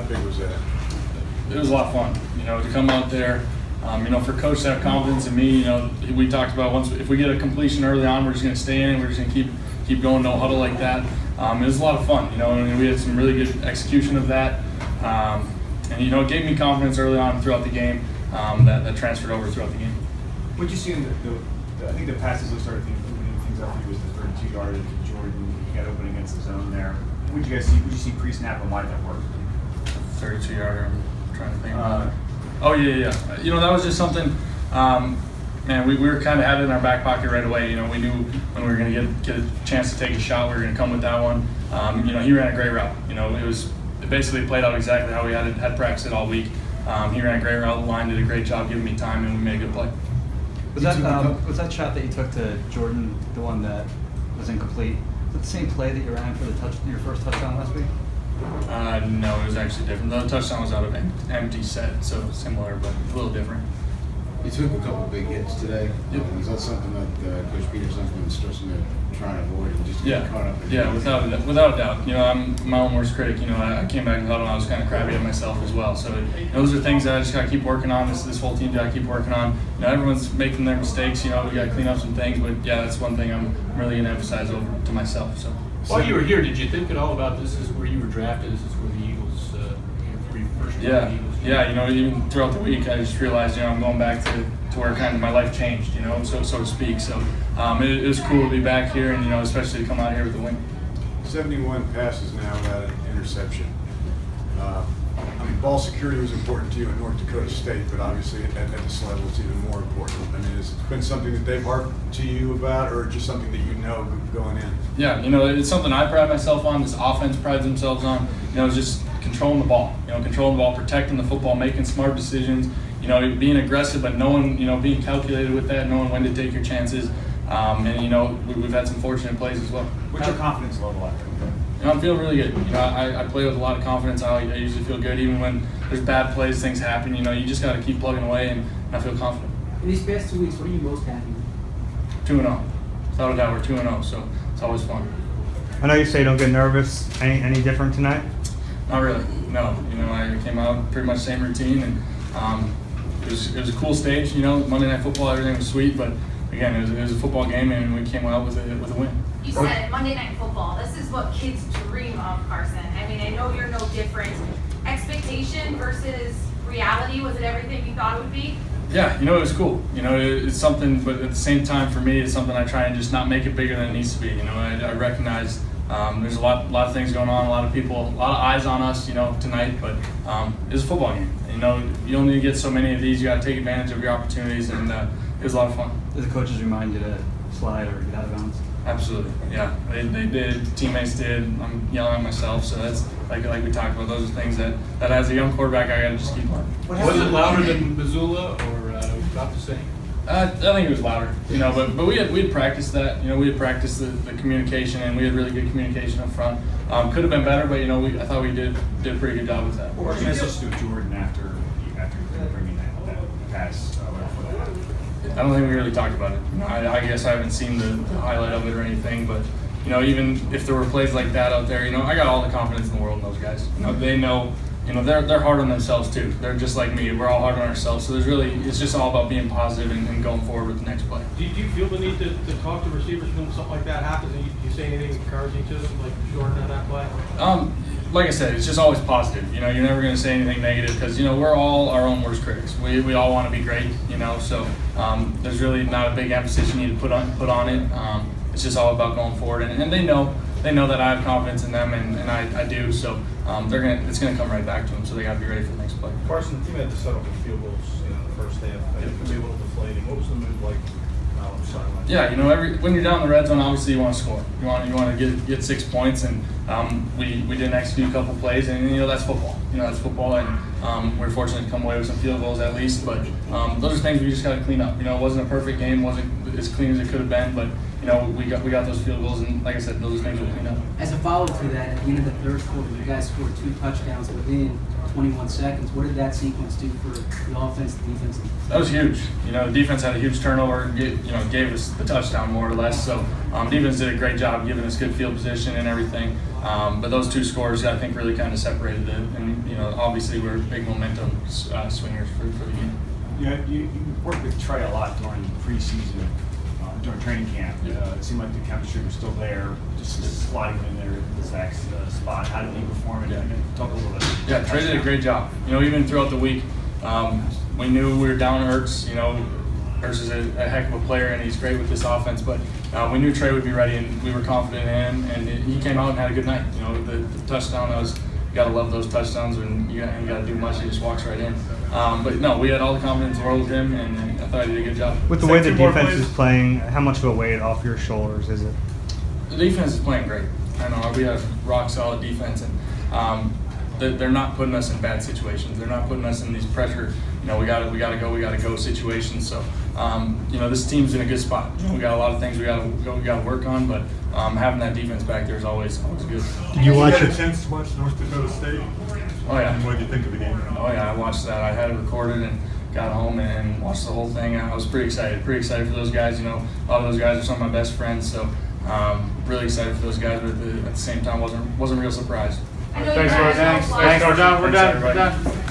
big was that? It was a lot of fun, to come out there. For coach to have confidence in me, we talked about if we get a completion early on, we're just going to stay in it. We're just going to keep going, no huddle like that. It was a lot of fun, and we had some really good execution of that. It gave me confidence early on throughout the game that transferred over throughout the game. What did you see in I think the passes that started opening things up for you was the 32-yard to Jordan. You got open against the zone there. What did you guys see? What did you see pre-snap and why did that work? 32-yarder, I'm trying to think about it. Oh, yeah. That was just something, we were kind of had it in our back pocket right away. We knew when we were going to get a chance to take a shot, we were going to come with that one. He ran a great route. It basically played out exactly how we had practiced it all week. He ran a great route, the line did a great job giving me time, and we made a good play. Was that shot that you took to Jordan, the one that was incomplete, was it the same play that you ran for your first touchdown last week? No, it was actually different. The touchdown was out of empty set, so similar, but a little different. You took a couple big hits today. Yep. Is that something that Coach Peterson's been stressing to try and avoid and just get caught up in? Yeah, without a doubt. I'm my own worst critic. I came back in the huddle and I was kind of crabby at myself as well. So those are things that I just got to keep working on. This whole team got to keep working on. Everyone's making their mistakes. We got to clean up some things. But yeah, that's one thing I'm really going to emphasize over to myself. So. While you were here, did you think at all about this is where you were drafted? This is where the Eagles, where you first joined the Eagles? Yeah. Even throughout the week, I just realized, I'm going back to where kind of my life changed, so to speak. So it was cool to be back here, and especially to come out here with the win. 71 passes now without an interception. Ball security was important to you in North Dakota State, but obviously at this level it's even more important. Has it been something that they've harped to you about, or just something that going in? Yeah, it's something I pride myself on. This offense prides themselves on. Just controlling the ball. Controlling the ball, protecting the football, making smart decisions. Being aggressive, but knowing, being calculated with that, knowing when to take your chances. We've had some fortunate plays as well. What's your confidence level at? I'm feeling really good. I play with a lot of confidence. I usually feel good even when there's bad plays, things happen. You just got to keep plugging away, and I feel confident. In these past 2 weeks, what are you most happy with? 2-0. Without a doubt, we're 2-0, so it's always fun. I know you say don't get nervous. Any different tonight? Not really. No. I came out pretty much same routine, and it was a cool stage. Monday Night Football, everything was sweet, but again, it was a football game, and we came out with a win. You said Monday Night Football. This is what kids dream of, Carson. I know you're no different. Expectation versus reality, was it everything you thought it would be? Yeah, it was cool. It's something, but at the same time, for me, it's something I try and just not make it bigger than it needs to be. I recognize there's a lot of things going on, a lot of people, a lot of eyes on us, tonight, but it's a football game. You only get so many of these. You got to take advantage of your opportunities, and it was a lot of fun. Did the coaches remind you to slide or get out of bounds? Absolutely, yeah. They did. Teammates did. I'm yelling at myself, so that's like we talked about. Those are things that as a young quarterback, I got to just keep learning. Was it louder than Missoula, or about the same? I think it was louder, but we had practiced that. We had practiced the communication, and we had really good communication up front. Could have been better, but I thought we did a pretty good job with that. What was your message to Jordan after bringing that pass for that? I don't think we really talked about it. I guess I haven't seen the highlight of it or anything, but even if there were plays like that out there, I got all the confidence in the world in those guys. They know, they're hard on themselves too. They're just like me. We're all hard on ourselves. So it's just all about being positive and going forward with the next play. Do you feel the need to talk to receivers when something like that happens? And you say anything encouraging to them, like Jordan on that play? Like I said, it's just always positive. You're never going to say anything negative because we're all our own worst critics. We all want to be great. So there's really not a big emphasis you need to put on it. It's just all about going forward, and they know that I have confidence in them, and I do. So it's gonna come right back to them. So they got to be ready for the next play. Carson, the team had to settle for field goals in the first half. It could be a little deflating. What was the mood like on the sideline? Yeah, when you're down the red zone, obviously you want to score. You want to get 6 points, and we didn't execute a couple plays, and that's football. That's football, and we're fortunate to come away with some field goals at least. But those are things we just got to clean up. It wasn't a perfect game, wasn't as clean as it could have been, but we got those field goals, and like I said, those things will clean up. As a follow-up to that, at the end of the third quarter, you guys scored 2 touchdowns within 21 seconds. What did that sequence do for the offense, the defense? That was huge. The defense had a huge turnover, gave us the touchdown more or less. So defense did a great job giving us good field position and everything. But those two scores, I think, really kind of separated it. And, you know, obviously we're big momentum swingers for the game. You worked with Trey a lot during preseason, during training camp. It seemed like the chemistry was still there, just sliding in there in Zach's spot. How did he perform? Talk a little bit. Yeah, Trey did a great job. You know, even throughout the week, we knew we were down Ertz. You know, Ertz is a heck of a player, and he's great with this offense. But we knew Trey would be ready, and we were confident in him. And he came out and had a good night. You know, the touchdown, you gotta love those touchdowns, and you gotta do much. He just walks right in. But no, we had all the confidence in the world with him, and I thought he did a good job. With the way the defense is playing, how much of a weight off your shoulders is it? The defense is playing great. I know we have rock solid defense, and they're not putting us in bad situations. They're not putting us in these pressure. You know, we gotta go situations. So, you know, this team's in a good spot. We got a lot of things we gotta work on, but having that defense back there is always good. Did you watch a it? chance to watch North Dakota State? Oh yeah. And what did you think of the game? Oh yeah, I watched that. I had it recorded and got home and watched the whole thing. I was pretty excited for those guys. You know, a lot of those guys are some of my best friends, so really excited for those guys. But at the same time, wasn't real surprised. I know Thanks, you guys Thanks. don't watch- We're done. Thanks, everybody.